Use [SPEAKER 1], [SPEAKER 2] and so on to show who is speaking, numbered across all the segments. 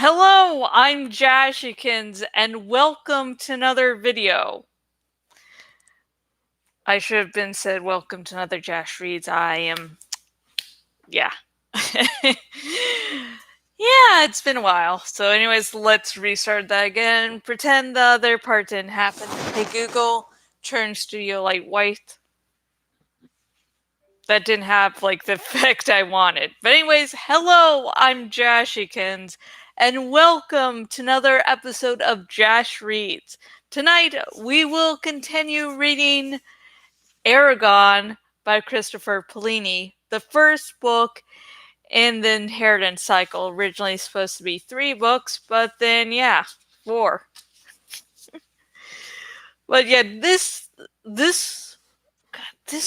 [SPEAKER 1] Hello, I'm Jashikins, and welcome to another video. I should have been said welcome to another Jash Reads. Yeah. Yeah, it's been a while. So anyways, let's restart that again. Pretend the other part didn't happen. Hey Google, turn studio light white. That didn't have the effect I wanted. But anyways, hello, I'm Jashikins, and welcome to another episode of Jash Reads. Tonight we will continue reading Eragon by Christopher Paolini, the first book in the Inheritance cycle. Originally supposed to be 3 books, but then 4. But yeah, this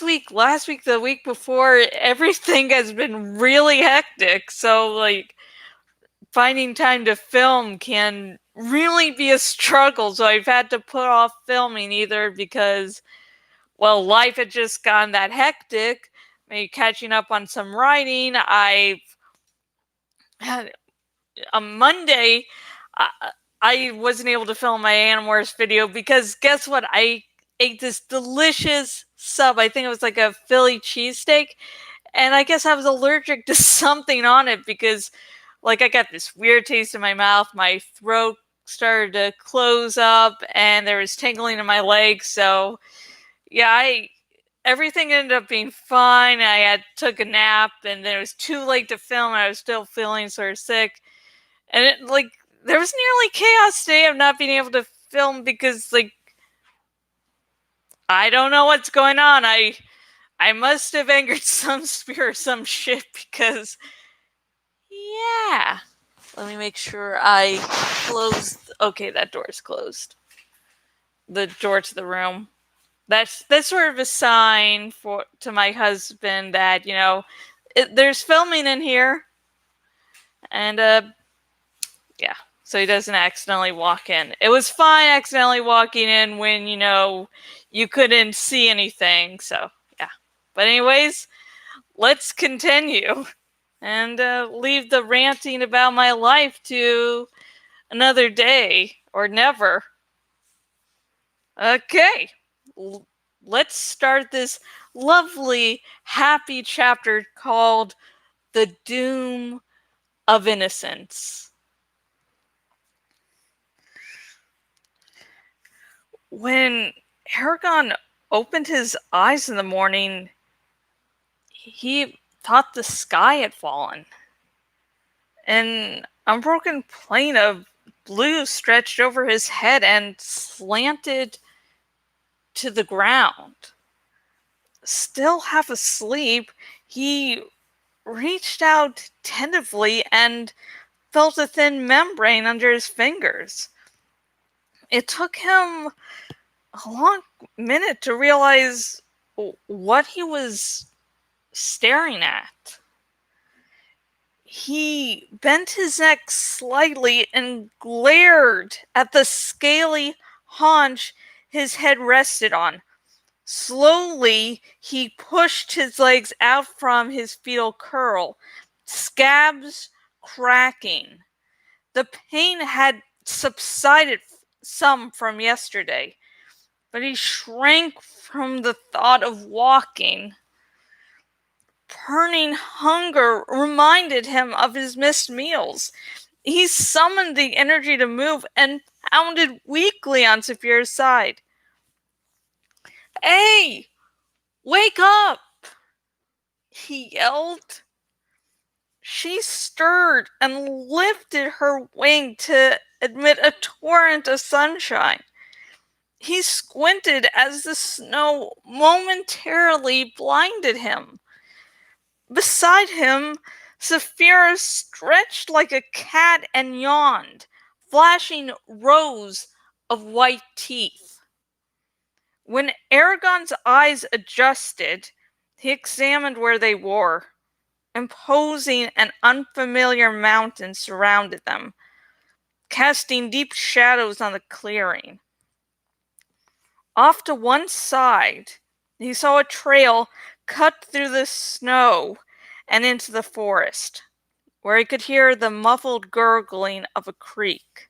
[SPEAKER 1] week, last week, the week before, everything has been really hectic. So, finding time to film can really be a struggle. So, I've had to put off filming either because, well, life had just gotten that hectic. Maybe catching up on some writing. I had on Monday, I wasn't able to film my Animorphs video because guess what? I ate this delicious sub. I think it was like a Philly cheesesteak. And I guess I was allergic to something on it because, I got this weird taste in my mouth. My throat started to close up and there was tingling in my legs. So, yeah, everything ended up being fine. I took a nap and then it was too late to film and I was still feeling sort of sick. And there was nearly chaos today of not being able to film because, I don't know what's going on. I must have angered some spirit or some shit because, yeah. Let me make sure I closed. Okay, that door is closed. The door to the room. That's sort of a sign to my husband that, there's filming in here. And, yeah. So he doesn't accidentally walk in. It was fine accidentally walking in when, you couldn't see anything. So, yeah. But anyways, let's continue and leave the ranting about my life to another day or never. Okay, let's start this lovely, happy chapter called The Doom of Innocence. When Eragon opened his eyes in the morning, he thought the sky had fallen. An unbroken plane of blue stretched over his head and slanted to the ground. Still half asleep, he reached out tentatively and felt a thin membrane under his fingers. It took him a long minute to realize what he was staring at. He bent his neck slightly and glared at the scaly haunch his head rested on. Slowly, he pushed his legs out from his fetal curl, scabs cracking. The pain had subsided some from yesterday, but he shrank from the thought of walking. Burning hunger reminded him of his missed meals. He summoned the energy to move and pounded weakly on Saphira's side. "Hey! Wake up!" he yelled. She stirred and lifted her wing to admit a torrent of sunshine. He squinted as the snow momentarily blinded him. Beside him, Saphira stretched like a cat and yawned, flashing rows of white teeth. When Eragon's eyes adjusted, he examined where they were. Imposing and unfamiliar mountains surrounded them, casting deep shadows on the clearing. Off to one side, he saw a trail cut through the snow and into the forest. where he could hear the muffled gurgling of a creek.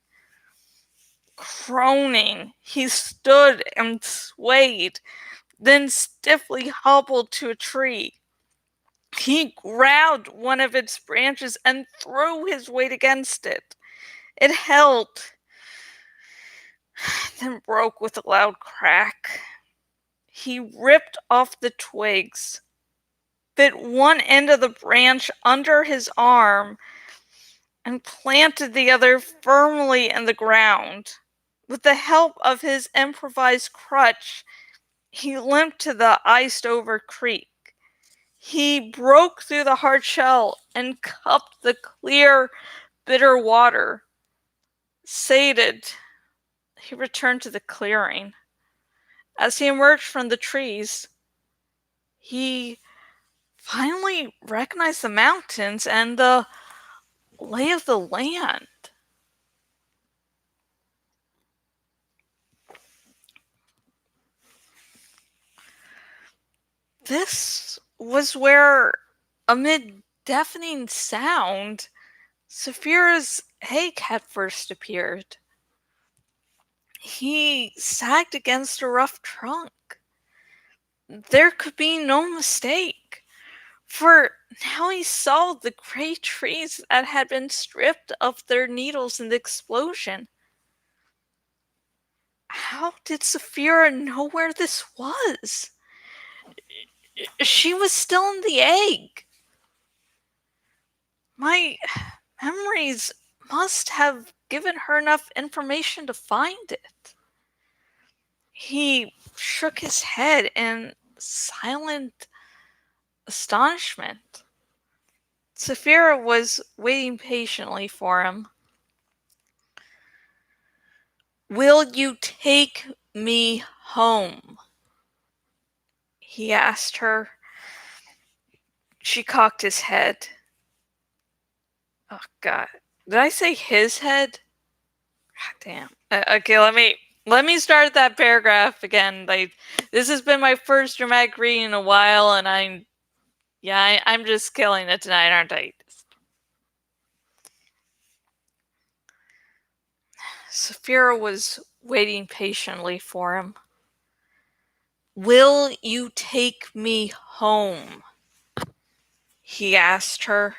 [SPEAKER 1] Groaning, he stood and swayed, then stiffly hobbled to a tree. He grabbed one of its branches and threw his weight against it. It held, then broke with a loud crack. He ripped off the twigs, bit one end of the branch under his arm, and planted the other firmly in the ground. With the help of his improvised crutch, he limped to the iced-over creek. He broke through the hard shell and cupped the clear, bitter water. Sated, he returned to the clearing. As he emerged from the trees, he finally recognized the mountains and the lay of the land. This was where, amid deafening sound, Severus Haig had first appeared. He sagged against a rough trunk. There could be no mistake, for now he saw the great trees that had been stripped of their needles in the explosion. How did Saphira know where this was? She was still in the egg. My memories must have given her enough information to find it. He shook his head in silent astonishment. Saphira was waiting patiently for him. "Will you take me home?" he asked her. She cocked his head. Oh, God. Did I say his head? God damn. Okay, let me start that paragraph again. Like, this has been my first dramatic reading in a while, and I'm just killing it tonight, aren't I? Saphira was waiting patiently for him. "Will you take me home?" he asked her.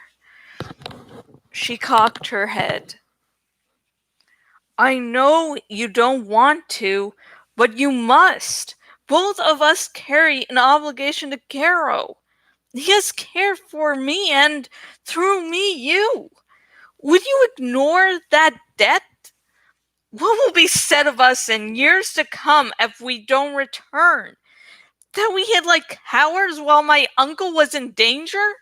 [SPEAKER 1] She cocked her head. "I know you don't want to, but you must. Both of us carry an obligation to Caro. He has cared for me and, through me, you. Would you ignore that debt? What will be said of us in years to come if we don't return? That we hid like cowards while my uncle was in danger?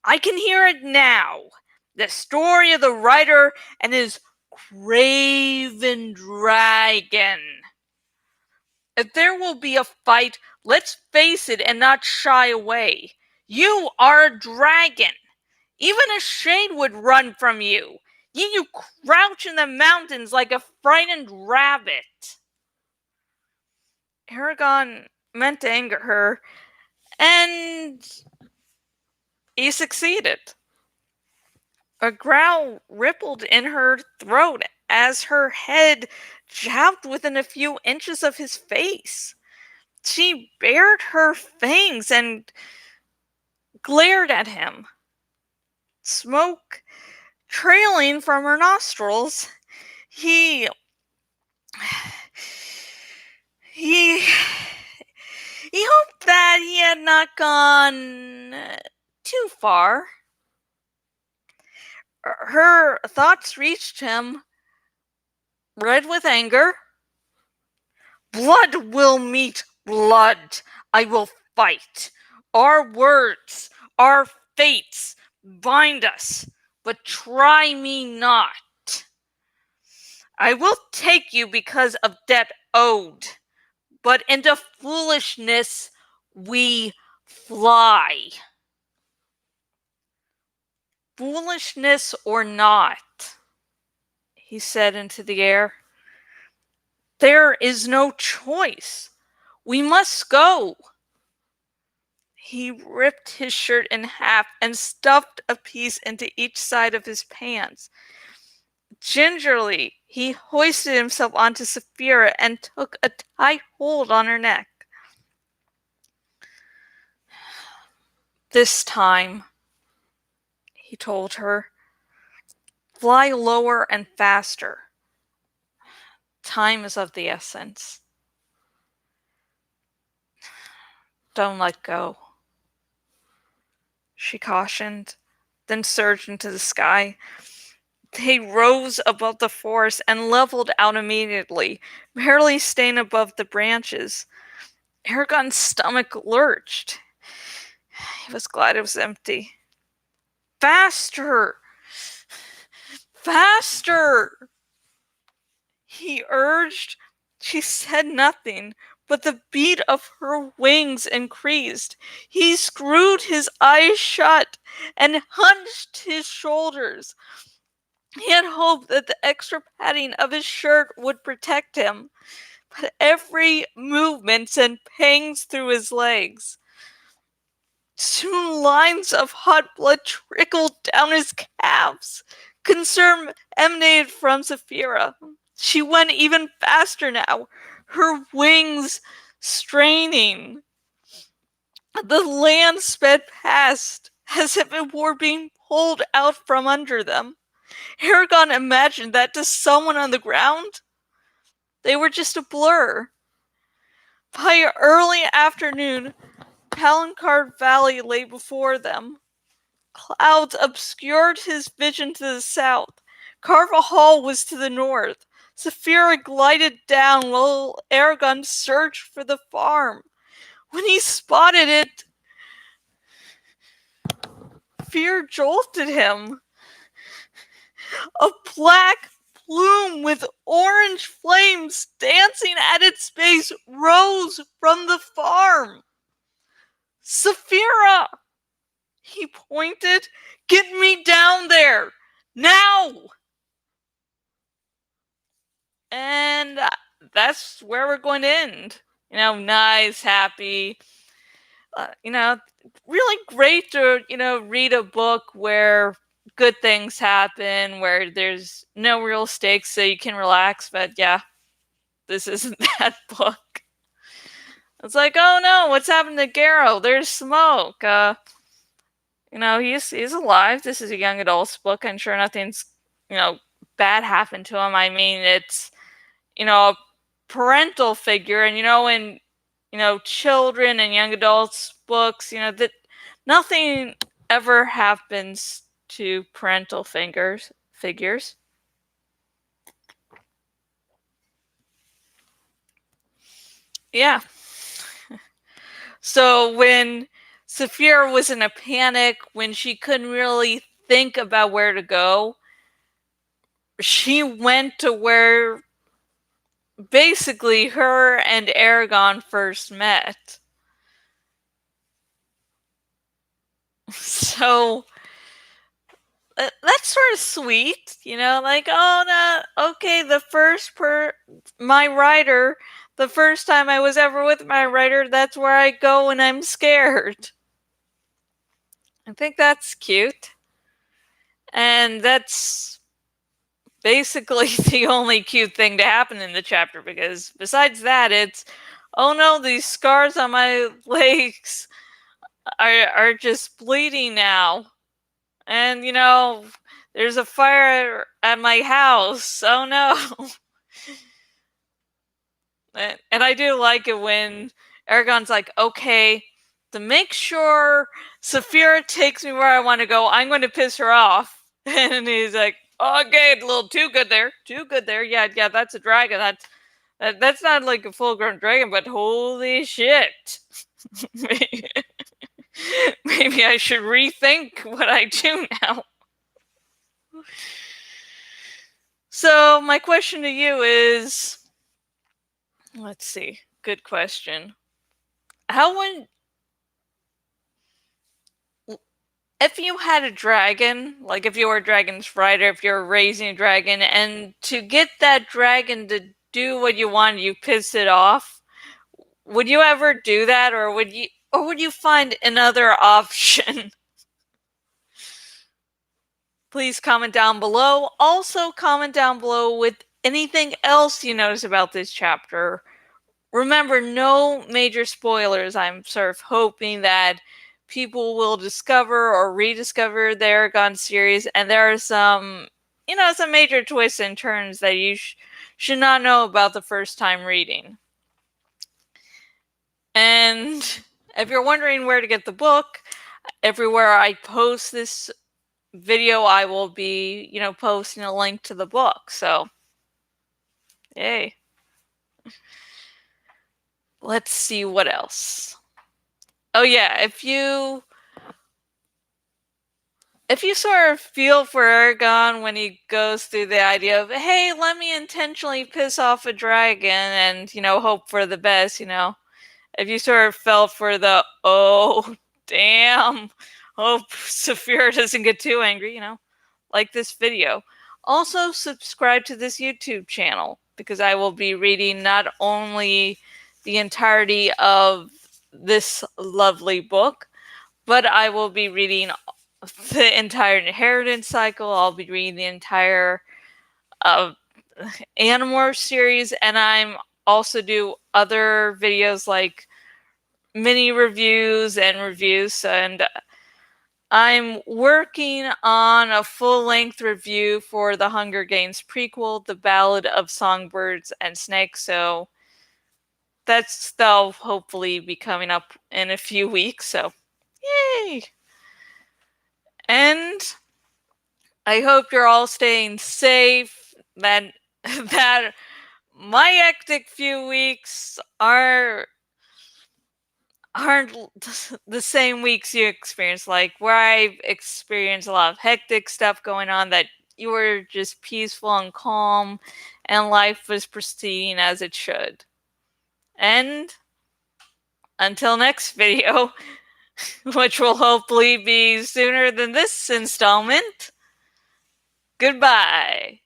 [SPEAKER 1] I can hear it now. The story of the writer and his craven dragon. If there will be a fight, let's face it and not shy away. You are a dragon. Even a shade would run from you. Yet you crouch in the mountains like a frightened rabbit." Eragon meant to anger her, and he succeeded. A growl rippled in her throat as her head jabbed within a few inches of his face. She bared her fangs and glared at him. Smoke trailing from her nostrils. He hoped that he had not gone too far. Her thoughts reached him, red with anger. "Blood will meet blood. I will fight. Our words, our fates bind us, but try me not. I will take you because of debt owed, but into foolishness we fly." "Foolishness or not," he said into the air, "there is no choice. We must go." He ripped his shirt in half and stuffed a piece into each side of his pants. Gingerly, he hoisted himself onto Saphira and took a tight hold on her neck. "This time," he told her, "fly lower and faster. Time is of the essence. Don't let go," she cautioned, then surged into the sky. They rose above the forest and leveled out immediately, barely staying above the branches. Eragon's stomach lurched. He was glad it was empty. "Faster! Faster!" he urged. She said nothing, but the beat of her wings increased. He screwed his eyes shut and hunched his shoulders. He had hoped that the extra padding of his shirt would protect him, but every movement sent pangs through his legs. Soon lines of hot blood trickled down his calves. Concern emanated from Saphira. She went even faster now, her wings straining. The land sped past, as if it were being pulled out from under them. Eragon imagined that to someone on the ground, they were just a blur. By early afternoon, Palancard Valley lay before them. Clouds obscured his vision to the south. Carva Hall was to the north. Saphira glided down while Eragon searched for the farm. When he spotted it, fear jolted him. A black plume with orange flames dancing at its base rose from the farm. "Saphira!" he pointed. "Get me down there! Now!" And that's where we're going to end. Nice, happy. Really great to, read a book where good things happen, where there's no real stakes, so you can relax. But yeah, this isn't that book. It's like, oh no, what's happened to Garrow? There's smoke. He's alive. This is a young adult's book. I'm sure nothing's, bad happened to him. I mean, it's, a parental figure, and in children and young adults books, that nothing ever happens to parental figures. Yeah. So when Saphira was in a panic, when she couldn't really think about where to go, she went to where basically her and Eragon first met. So that's sort of sweet, like, oh no, okay, my writer, the first time I was ever with my writer, that's where I go when I'm scared. I think that's cute. And that's basically the only cute thing to happen in the chapter, because besides that, it's, oh no, these scars on my legs are just bleeding now. And, there's a fire at my house. Oh no. And I do like it when Eragon's like, okay, to make sure Saphira takes me where I want to go, I'm going to piss her off. And he's like, okay, a little too good there. Too good there. Yeah, that's a dragon. That's not like a full-grown dragon, but holy shit. Maybe I should rethink what I do now. So my question to you is, let's see, good question. If you had a dragon, like if you were a dragon's rider, if you were raising a dragon, and to get that dragon to do what you wanted, you piss it off, would you ever do that? Or would you, Or would you find another option? Please comment down below. Also, comment down below with anything else you notice about this chapter. Remember, no major spoilers. I'm sort of hoping that people will discover or rediscover the Eragon series, and there are some, some major twists and turns that you should not know about the first time reading. And if you're wondering where to get the book, everywhere I post this video, I will be, posting a link to the book. So, yay. Let's see what else. Oh yeah, if you sort of feel for Eragon when he goes through the idea of, hey, let me intentionally piss off a dragon and, hope for the best, if you sort of felt for the, oh, damn, hope Saphira doesn't get too angry, like this video. Also, subscribe to this YouTube channel because I will be reading not only the entirety of this lovely book, but I will be reading the entire Inheritance cycle. I'll be reading the entire Animorph series, and I'm also do other videos like mini reviews and reviews, and I'm working on a full-length review for the Hunger Games prequel, The Ballad of Songbirds and Snakes, so that'll hopefully be coming up in a few weeks, so yay! And I hope you're all staying safe, that my hectic few weeks aren't the same weeks you experience, like where I've experienced a lot of hectic stuff going on, that you were just peaceful and calm and life was proceeding as it should. And until next video, which will hopefully be sooner than this installment, goodbye.